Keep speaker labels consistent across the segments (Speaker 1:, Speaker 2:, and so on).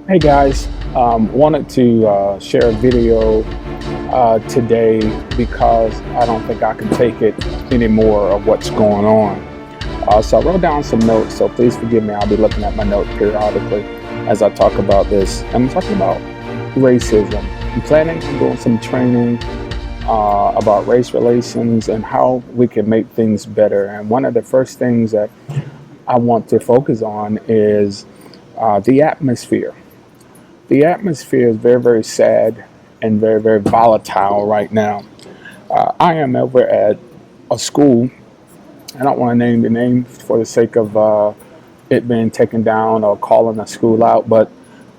Speaker 1: Hey guys, wanted to share a video today because I don't think I can take it anymore of what's going on. So I wrote down some notes, so please forgive me. I'll be looking at my notes periodically as I talk about this. I'm talking about racism. I'm planning on doing some training about race relations and how we can make things better. And one of the first things that I want to focus on is the atmosphere. The atmosphere is very, very sad and very, very volatile right now. I am over at a school. I don't want to name the name for the sake of it being taken down or calling a school out, but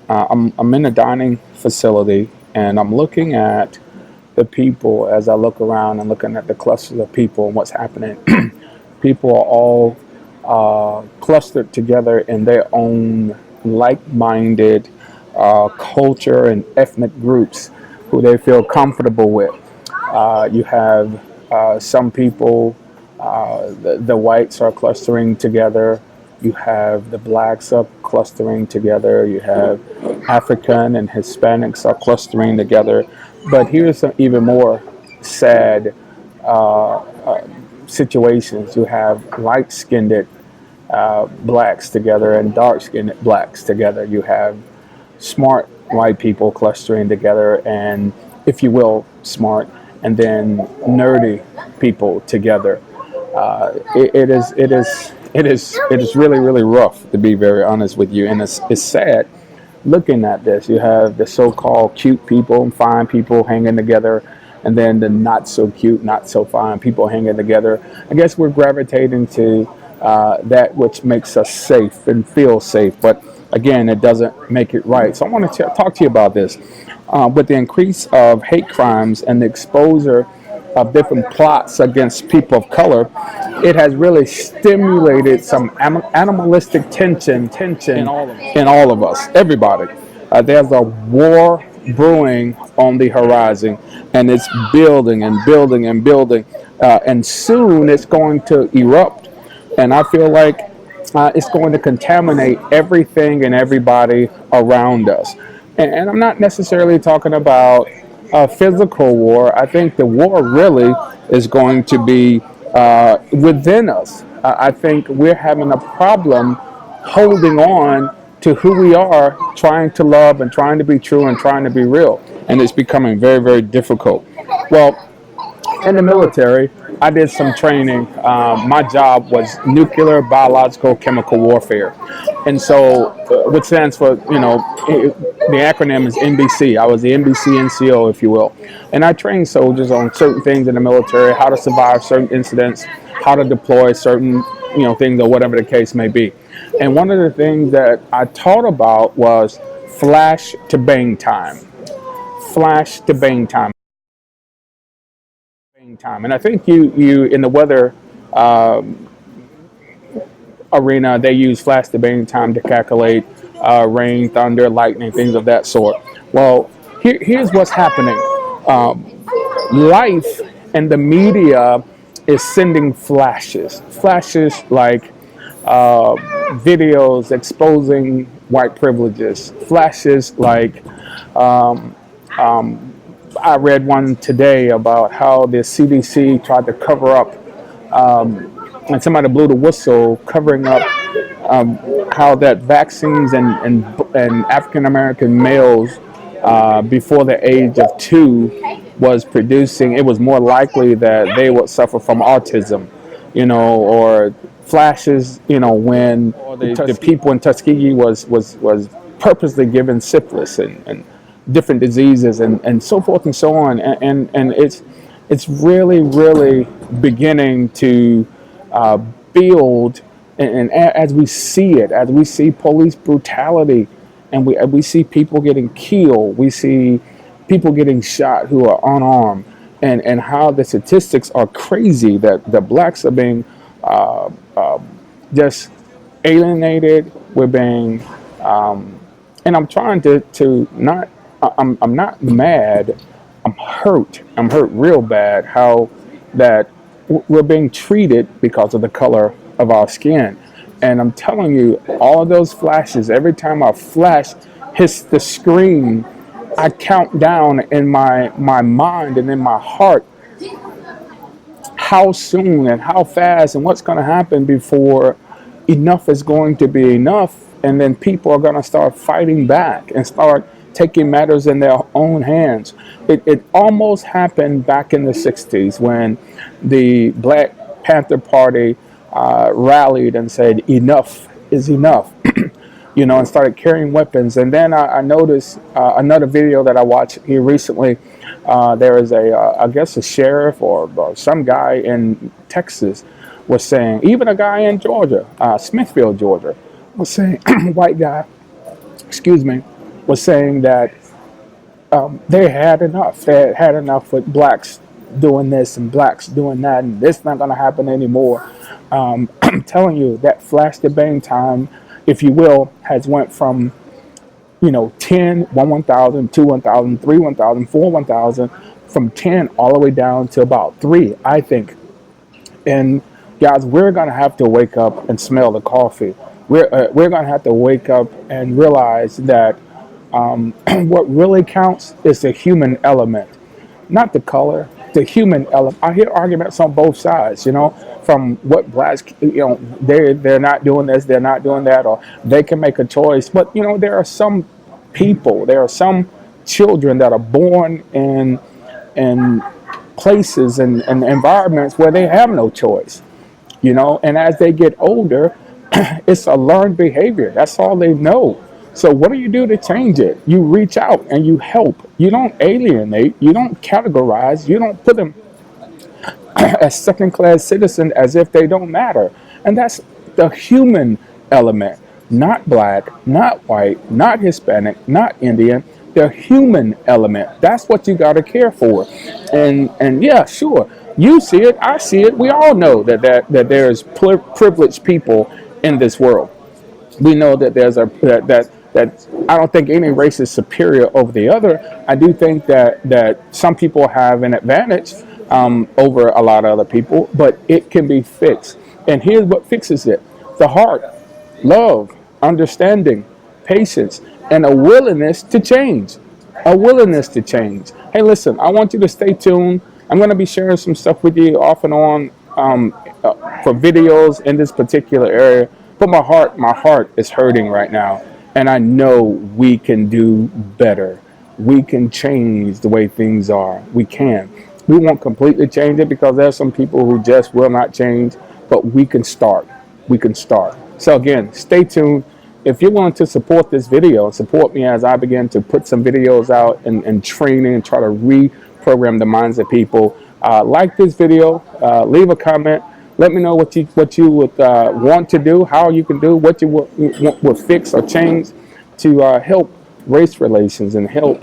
Speaker 1: I'm in a dining facility and I'm looking at the people as I look around and looking at the clusters of people and what's happening. People are all clustered together in their own like-minded culture and ethnic groups who they feel comfortable with. You have some people, the whites are clustering together. You have the blacks are clustering together. You have African and Hispanics are clustering together. But here's some even more sad situations. You have light-skinned blacks together and dark-skinned blacks together. You have smart white people clustering together, and if you will, smart, and then nerdy people together. It is really, really rough, to be very honest with you, and it's sad looking at this. You have the so-called cute people and fine people hanging together, and then the not so cute, not so fine people hanging together. I guess we're gravitating to that which makes us safe and feel safe, but again, it doesn't make it right. So I want to talk to you about this. With the increase of hate crimes and the exposure of different plots against people of color, it has really stimulated some animalistic tension in all of us, everybody. There's a war brewing on the horizon, and it's building and building and building, and soon it's going to erupt. And I feel like it's going to contaminate everything and everybody around us. And I'm not necessarily talking about physical war. I think the war really is going to be within us. I think we're having a problem holding on to who we are, trying to love and trying to be true and trying to be real. And it's becoming very, very difficult. Well, in the military, I did some training. My job was nuclear, biological, chemical warfare, and so which stands for the acronym is NBC. I was the NBC NCO, if you will, and I trained soldiers on certain things in the military, how to survive certain incidents, how to deploy certain things or whatever the case may be. And one of the things that I taught about was flash to bang time. Flash to bang time. And I think you in the weather arena, they use flash to bang time to calculate rain, thunder, lightning, things of that sort. Well, here's what's happening. Life and the media is sending flashes like videos exposing white privileges, flashes like I read one today about how the CDC tried to cover up, and somebody blew the whistle covering up how that vaccines and African American males before the age of 2 was producing. It was more likely that they would suffer from autism, or flashes, when the people in Tuskegee was purposely given syphilis and different diseases and so forth and so on, and it's really, really beginning to build, and as we see police brutality, and we see people getting killed, we see people getting shot who are unarmed, and how the statistics are crazy that the blacks are being just alienated. We're being and I'm trying to not. I'm not mad. I'm hurt. I'm hurt real bad. How that we're being treated because of the color of our skin, and I'm telling you, all of those flashes. Every time a flash hits the screen, I count down in my mind and in my heart how soon and how fast and what's going to happen before enough is going to be enough. And then people are going to start fighting back and start taking matters in their own hands. It almost happened back in the 60s when the Black Panther Party rallied and said, enough is enough. And started carrying weapons. And then I noticed another video that I watched here recently. There is I guess a sheriff or some guy in Texas was saying, even a guy in Georgia, Smithfield, Georgia, was saying, white guy, excuse me, was saying that they had enough. They had enough with blacks doing this and blacks doing that, and this not going to happen anymore. I'm telling you, that flash to bang time, if you will, has went from 10, 1,000, 2, 1,000, 3, 1,000, 4, 1,000, from 10 all the way down to about 3, I think. And guys, we're going to have to wake up and smell the coffee. We're going to have to wake up and realize that what really counts is the human element, not the color, the human element. I hear arguments on both sides, from what blacks, they're not doing this, they're not doing that, or they can make a choice. But, there are some people, there are some children that are born in places and environments where they have no choice, and as they get older, it's a learned behavior. That's all they know. So what do you do to change it? You reach out and you help. You don't alienate. You don't categorize. You don't put them as second-class citizens as if they don't matter. And that's the human element. Not black, not white, not Hispanic, not Indian. The human element. That's what you got to care for. And yeah, sure. You see it. I see it. We all know that there's privileged people in this world. We know that there's that I don't think any race is superior over the other. I do think that some people have an advantage over a lot of other people, but it can be fixed. And here's what fixes it: the heart, love, understanding, patience, and a willingness to change. A willingness to change. Hey, listen, I want you to stay tuned. I'm going to be sharing some stuff with you off and on for videos in this particular area. But my heart is hurting right now. And I know we can do better. We can change the way things are. We can. We won't completely change it because there's some people who just will not change, but we can start. We can start. So again, stay tuned. If you're willing to support this video, support me as I begin to put some videos out and training and try to reprogram the minds of people. Like this video, leave a comment. Let me know what you would want to do, how you can do, what you would fix or change to help race relations and help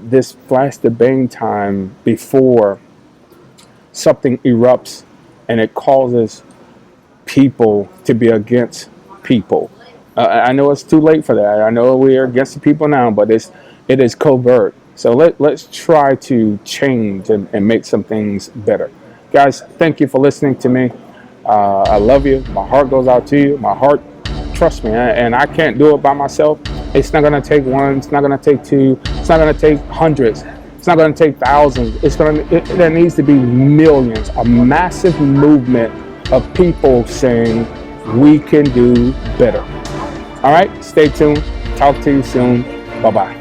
Speaker 1: this flash to bang time before something erupts and it causes people to be against people. I know it's too late for that. I know we are against the people now, but it is covert. So let's try to change and make some things better. Guys, thank you for listening to me. I love you. My heart goes out to you. My heart, trust me, and I can't do it by myself. It's not going to take one. It's not going to take two. It's not going to take hundreds. It's not going to take thousands. There needs to be millions, a massive movement of people saying we can do better. All right, stay tuned. Talk to you soon. Bye-bye.